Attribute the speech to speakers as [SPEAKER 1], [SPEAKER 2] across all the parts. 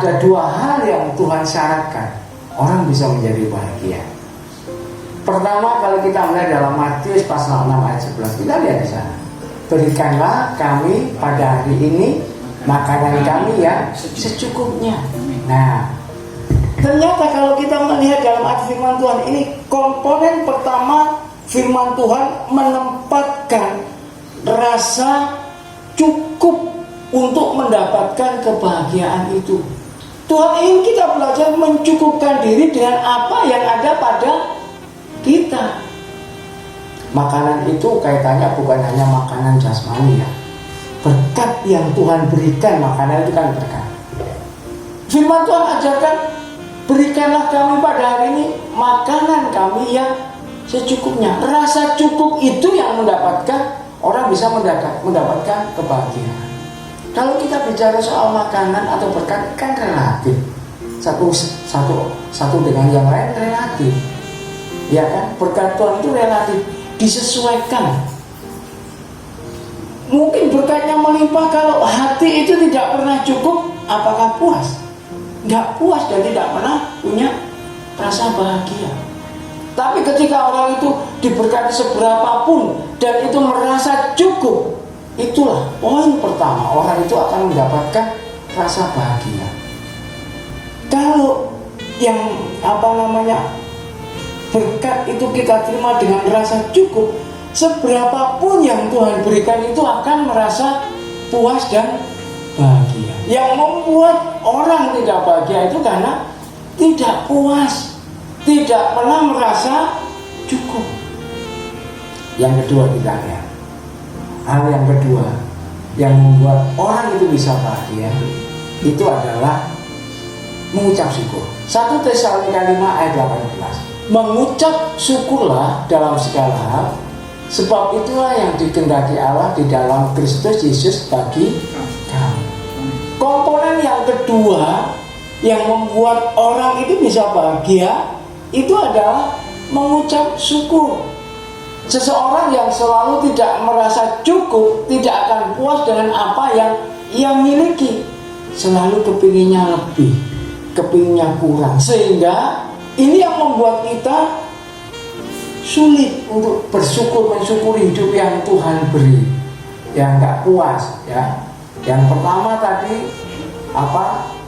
[SPEAKER 1] ada dua hal yang Tuhan syaratkan orang bisa menjadi bahagia. Pertama, kalau kita melihat dalam Matius pasal 6 ayat 11, kita lihat di sana. Berikanlah kami pada hari ini makanan kami yang secukupnya. Nah, ternyata kalau kita melihat dalam arti firman Tuhan ini, komponen pertama firman Tuhan menempatkan rasa cukup untuk mendapatkan kebahagiaan itu. Tuhan ingin kita belajar mencukupkan diri dengan apa yang ada pada kita. Makanan itu kaitannya bukan hanya makanan jasmani ya. Berkat yang Tuhan berikan, makanan itu kan berkat. Firman Tuhan ajarkan, berikanlah kami pada hari ini makanan kami yang secukupnya. Rasa cukup itu yang mendapatkan orang bisa mendapatkan kebahagiaan. Kalau kita bicara soal makanan atau berkat kan relatif. Satu dengan yang lain relatif. Ya kan? Berkat Tuhan itu relatif, disesuaikan. Mungkin berkatnya melimpah, kalau hati itu tidak pernah cukup, apakah puas? Nggak puas dan tidak pernah punya rasa bahagia. Tapi ketika orang itu diberkati seberapapun dan itu merasa cukup, itulah poin pertama, orang itu akan mendapatkan rasa bahagia. Kalau yang berkat itu kita terima dengan rasa cukup, seberapapun yang Tuhan berikan itu akan merasa puas dan bahagia. Yang membuat orang tidak bahagia itu karena tidak puas, tidak pernah merasa cukup. Yang kedua kita lihat, hal yang kedua yang membuat orang itu bisa bahagia itu adalah mengucap syukur. 1 Tesalonika 5 ayat 18. Mengucap syukurlah dalam segala hal, sebab itulah yang dikehendaki Allah di dalam Kristus Yesus bagi kamu. Komponen yang kedua yang membuat orang itu bisa bahagia itu adalah mengucap syukur. Seseorang yang selalu tidak merasa cukup tidak akan puas dengan apa yang ia miliki, selalu kepinginnya lebih, kepinginnya kurang, sehingga ini yang membuat kita sulit untuk bersyukur, mensyukuri hidup yang Tuhan beri, yang nggak puas ya. Yang pertama tadi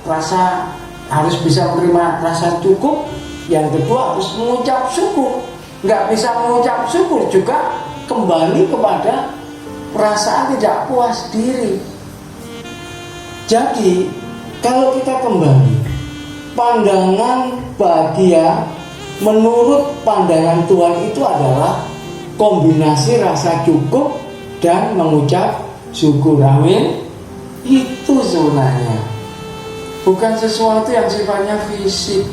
[SPEAKER 1] rasa harus bisa menerima rasa cukup. Yang kedua harus mengucap syukur. Nggak bisa mengucap syukur juga kembali kepada perasaan tidak puas diri. Jadi kalau kita kembali, pandangan bahagia menurut pandangan Tuhan itu adalah kombinasi rasa cukup dan mengucap syukur. Amin. Itu sebenarnya bukan sesuatu yang sifatnya fisik,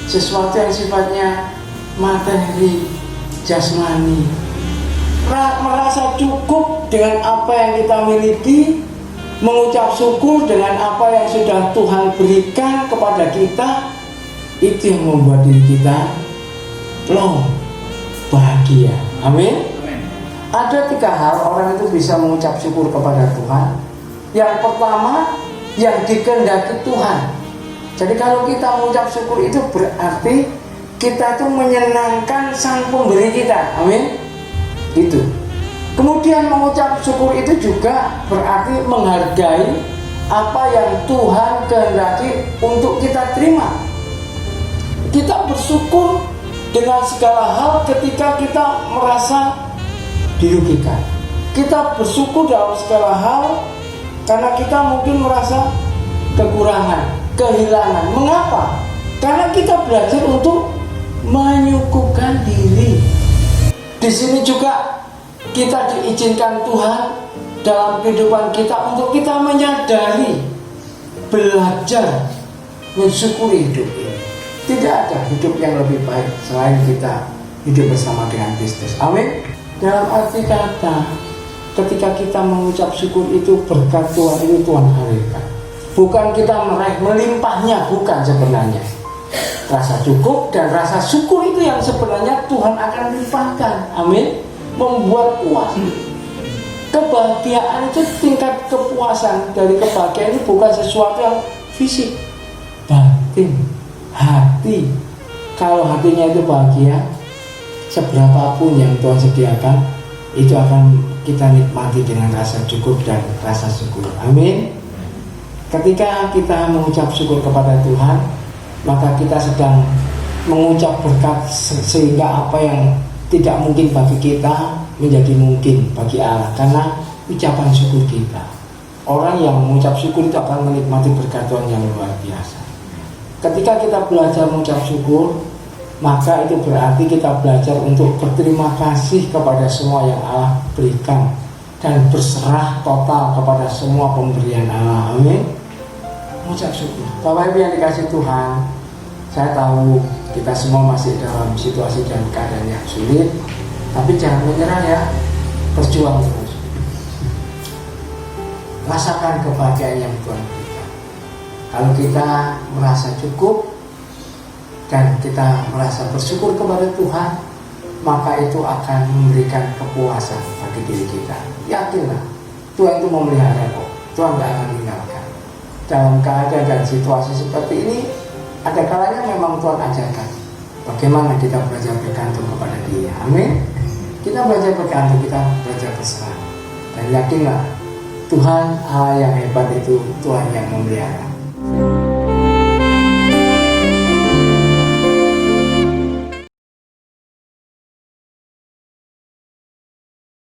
[SPEAKER 1] sesuatu yang sifatnya materi, jasmani. Merasa cukup dengan apa yang kita miliki, mengucap syukur dengan apa yang sudah Tuhan berikan kepada kita, itu yang membuat diri kita bahagia. Amin. Ada 3 hal orang itu bisa mengucap syukur kepada Tuhan. Yang pertama, yang dikehendaki Tuhan. Jadi kalau kita mengucap syukur itu berarti kita tuh menyenangkan Sang Pemberi kita. Amin. Itu. Kemudian mengucap syukur itu juga berarti menghargai apa yang Tuhan kehendaki untuk kita terima. Kita bersyukur dengan segala hal ketika kita merasa dirugikan. Kita bersyukur dalam segala hal karena kita mungkin merasa kekurangan, kehilangan. Mengapa? Karena kita belajar untuk menyukupkan diri. Di sini juga kita diizinkan Tuhan dalam kehidupan kita untuk kita menyadari, belajar mensyukuri hidup ini. Tidak ada hidup yang lebih baik selain kita hidup bersama dengan Kristus. Amin. Dalam arti kata, ketika kita mengucap syukur itu berkat Tuhan ini Tuhan hadirkan. Bukan kita meraih melimpahnya, bukan sebenarnya. Rasa cukup dan rasa syukur itu yang sebenarnya Tuhan akan limpahkan. Amin. Membuat puas. Kebahagiaan itu tingkat kepuasan dari kebahagiaan ini bukan sesuatu yang fisik, batin, hati. Kalau hatinya itu bahagia, seberapapun yang Tuhan sediakan, itu akan kita nikmati dengan rasa cukup dan rasa syukur. Amin. Ketika kita mengucap syukur kepada Tuhan, maka kita sedang mengucap berkat, sehingga apa yang tidak mungkin bagi kita menjadi mungkin bagi Allah karena ucapan syukur kita. Orang yang mengucap syukur itu akan menikmati berkat Tuhan yang luar biasa. Ketika kita belajar mengucap syukur, maka itu berarti kita belajar untuk berterima kasih kepada semua yang Allah berikan dan berserah total kepada semua pemberian Allah. Amin. Mengucap syukur. Bapak Ibu yang dikasih Tuhan, saya tahu kita semua masih dalam situasi dan keadaan yang sulit, tapi jangan menyerah ya, berjuang terus. Rasakan kebahagiaan yang Tuhan berikan. Kalau kita merasa cukup dan kita merasa bersyukur kepada Tuhan, maka itu akan memberikan kepuasan bagi diri kita. Yakinlah, Tuhan itu memelihara kok. Tuhan tidak akan tinggalkan. Dalam keadaan dan situasi seperti ini, ada kalanya memang Tuhan ajarkan bagaimana kita belajar bergantung kepada Dia. Amin. Kita belajar bergantung, kita belajar berserah. Dan yakinlah, Tuhan Allah yang hebat itu Tuhan yang memelihara.